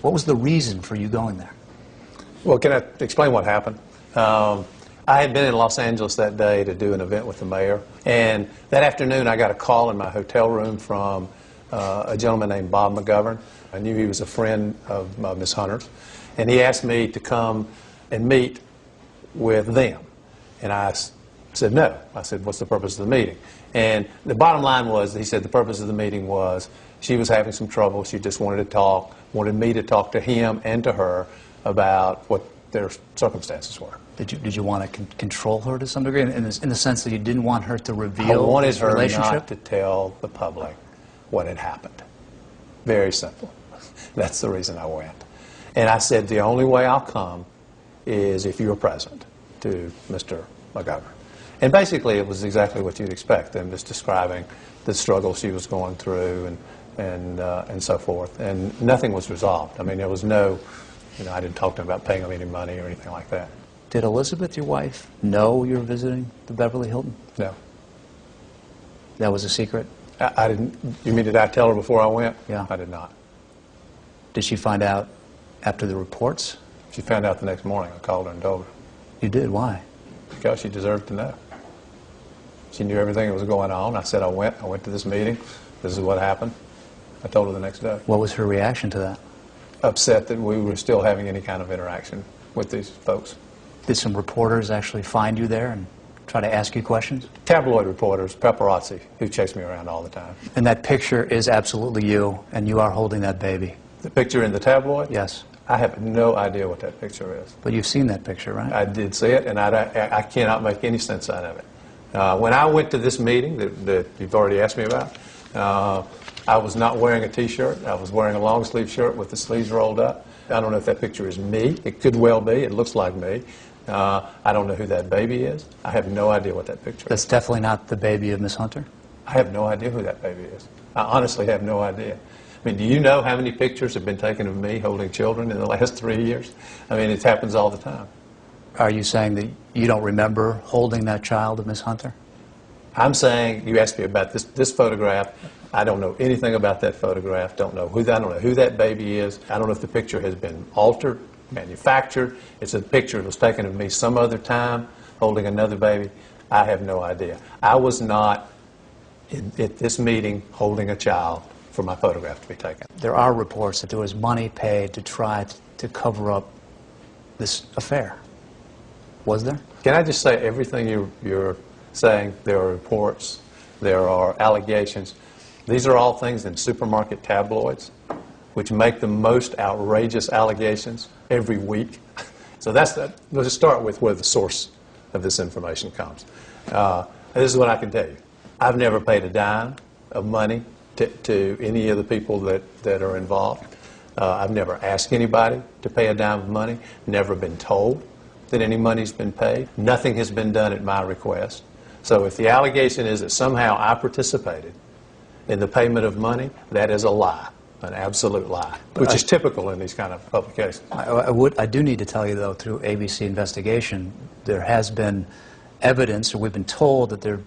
What was the reason for you going there? Well, can I explain what happened? I had been in Los Angeles that day to do an event with the mayor, and that afternoon I got a call in my hotel room from a gentleman named Bob McGovern. I knew he was a friend of Ms. Hunter's, and he asked me to come and meet with them. And I said no. I said, what's the purpose of the meeting? And the bottom line was, he said the purpose of the meeting was she was having some trouble. She just wanted to talk, wanted me to talk to him and to her about what their circumstances were. Did you want to control her to some degree, in the sense that you didn't want her to reveal this relationship? I wanted her not to tell the public what had happened. Very simple. That's the reason I went. And I said, the only way I'll come is if you're present, to Mr. McGovern. And basically it was exactly what you'd expect, them just describing the struggle she was going through and so forth. And nothing was resolved. I mean, there was no, I didn't talk to him about paying him any money or anything like that. Did Elizabeth, your wife, know you were visiting the Beverly Hilton? No. That was a secret? I didn't. You mean, did I tell her before I went? Yeah. I did not. Did she find out after the reports? She found out the next morning. I called her and told her. You did? Why? Because she deserved to know. She knew everything that was going on. I said I went to this meeting. This is what happened. I told her the next day. What was her reaction to that? Upset that we were still having any kind of interaction with these folks. Did some reporters actually find you there and try to ask you questions? Tabloid reporters, paparazzi, who chase me around all the time. And that picture is absolutely you, and you are holding that baby? The picture in the tabloid? Yes. I have no idea what that picture is. But you've seen that picture, right? I did see it, and I cannot make any sense out of it. When I went to this meeting that you've already asked me about, I was not wearing a T-shirt. I was wearing a long-sleeve shirt with the sleeves rolled up. I don't know if that picture is me. It could well be. It looks like me. I don't know who that baby is. I have no idea what that picture is. That's definitely not the baby of Miss Hunter? I have no idea who that baby is. I honestly have no idea. I mean, do you know how many pictures have been taken of me holding children in the last 3 years? I mean, it happens all the time. Are you saying that you don't remember holding that child of Miss Hunter? I'm saying, you asked me about this photograph. I don't know anything about that photograph. I don't know who that baby is. I don't know if the picture has been altered, manufactured. It's a picture that was taken of me some other time holding another baby. I have no idea. I was not at this meeting holding a child for my photograph to be taken. There are reports that there was money paid to try to cover up this affair. Was there? Can I just say everything you're saying? There are reports, there are allegations. These are all things in supermarket tabloids, which make the most outrageous allegations every week. So let's just start with where the source of this information comes. This is what I can tell you. I've never paid a dime of money to any of the people that are involved. I've never asked anybody to pay a dime of money, never been told that any money's been paid. Nothing has been done at my request. So if the allegation is that somehow I participated in the payment of money, that is a lie, an absolute lie, which is typical in these kind of publications. I do need to tell you, though, through ABC investigation, there has been evidence, or we've been told that there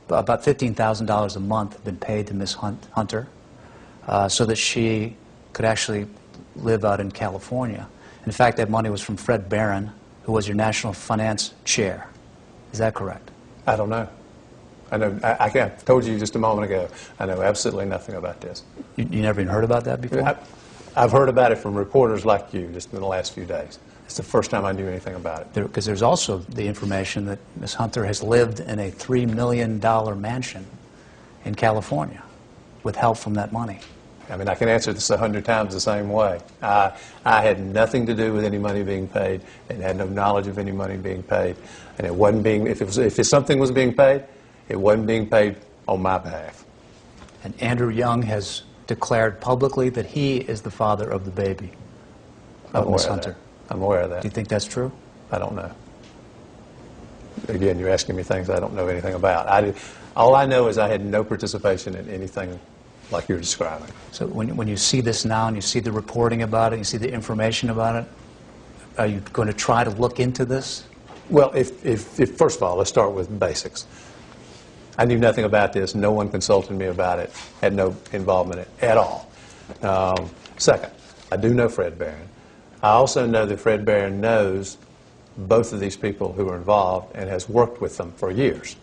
about $15,000 a month have been paid to Miss Hunter so that she could actually live out in California. In fact, that money was from Fred Barron, who was your national finance chair. Is that correct? I don't know. I know. I told you just a moment ago, I know absolutely nothing about this. You never even heard about that before? I've heard about it from reporters like you just in the last few days. It's the first time I knew anything about it. Because there's also the information that Ms. Hunter has lived in a $3 million mansion in California with help from that money. I mean, I can answer this 100 times the same way. I had nothing to do with any money being paid and had no knowledge of any money being paid. And it wasn't being, if something was being paid, it wasn't being paid on my behalf. And Andrew Young has declared publicly that he is the father of the baby of Ms. Hunter. I'm aware of that. Do you think that's true? I don't know. Again, you're asking me things I don't know anything about. All I know is I had no participation in anything like you're describing. So when you see this now and you see the reporting about it, you see the information about it, are you going to try to look into this? Well, if first of all, let's start with basics. I knew nothing about this. No one consulted me about it. Had no involvement in it at all. Second, I do know Fred Barron. I also know that Fred Barron knows both of these people who are involved and has worked with them for years.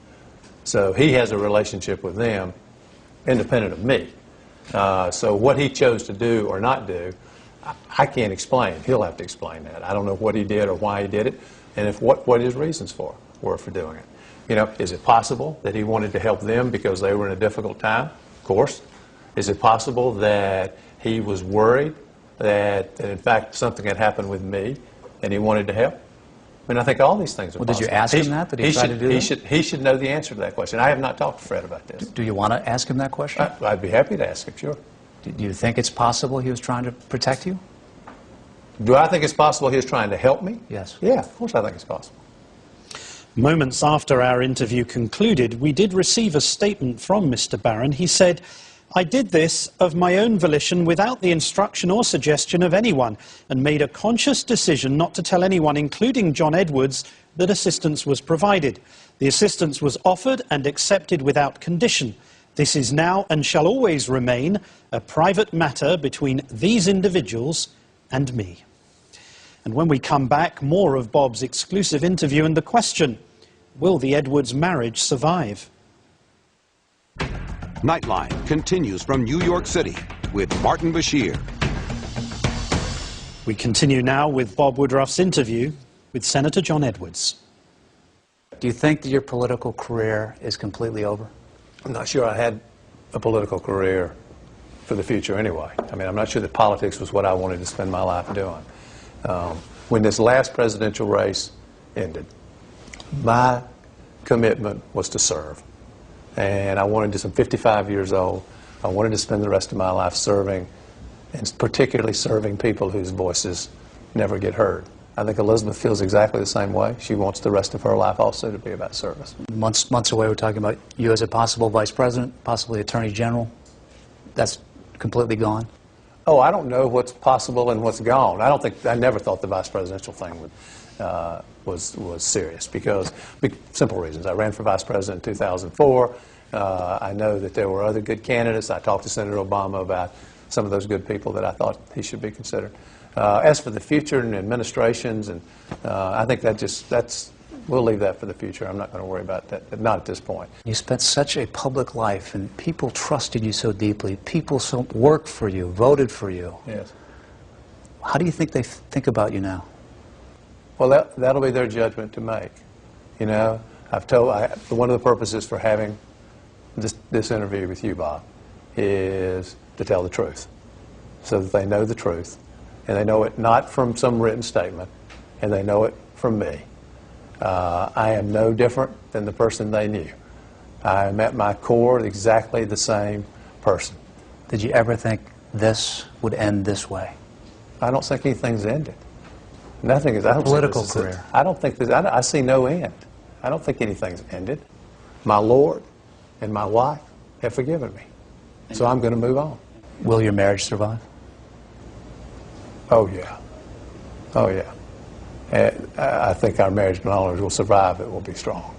So he has a relationship with them independent of me. So what he chose to do or not do, I can't explain. He'll have to explain that. I don't know what he did or why he did it, and if what his reasons were for doing it. You know, is it possible that he wanted to help them because they were in a difficult time? Of course. Is it possible that he was worried that in fact something had happened with me and he wanted to help? I mean, I think all these things are possible. Did you ask him that? Did he try to do that? He should know the answer to that question. I have not talked to Fred about this. Do you want to ask him that question? I'd be happy to ask him, sure. Do you think it's possible he was trying to protect you? Do I think it's possible he was trying to help me? Yes. Yeah, of course I think it's possible. Moments after our interview concluded, we did receive a statement from Mr. Barron. He said, "I did this of my own volition without the instruction or suggestion of anyone and made a conscious decision not to tell anyone, including John Edwards, that assistance was provided. The assistance was offered and accepted without condition. This is now and shall always remain a private matter between these individuals and me." And when we come back, more of Bob's exclusive interview and the question, will the Edwards marriage survive? Nightline continues from New York City with Martin Bashir. We continue now with Bob Woodruff's interview with Senator John Edwards. Do you think that your political career is completely over? I'm not sure I had a political career for the future anyway. I mean, I'm not sure that politics was what I wanted to spend my life doing. When this last presidential race ended, my commitment was to serve. And I wanted to, I'm 55 years old, I wanted to spend the rest of my life serving, and particularly serving people whose voices never get heard. I think Elizabeth feels exactly the same way. She wants the rest of her life also to be about service. Months away, we're talking about you as a possible vice president, possibly attorney general. That's completely gone? Oh, I don't know what's possible and what's gone. I never thought the vice presidential thing was serious because, simple reasons. I ran for vice president in 2004. I know that there were other good candidates. I talked to Senator Obama about some of those good people that I thought he should be considered. As for the future and administrations, and I think we'll leave that for the future. I'm not going to worry about that, not at this point. You spent such a public life, and people trusted you so deeply. People worked for you, voted for you. Yes. How do you think they think about you now? Well, that'll be their judgment to make. You know, one of the purposes for having this interview with you, Bob, is to tell the truth, so that they know the truth, and they know it not from some written statement, and they know it from me. I am no different than the person they knew. I am at my core exactly the same person. Did you ever think this would end this way? I don't think anything's ended. Nothing is. Political career. I don't think I see no end. I don't think anything's ended. My Lord and my wife have forgiven me, so I'm going to move on. Will your marriage survive? Oh yeah. Oh yeah. I think our marriage not only will survive, it will be strong.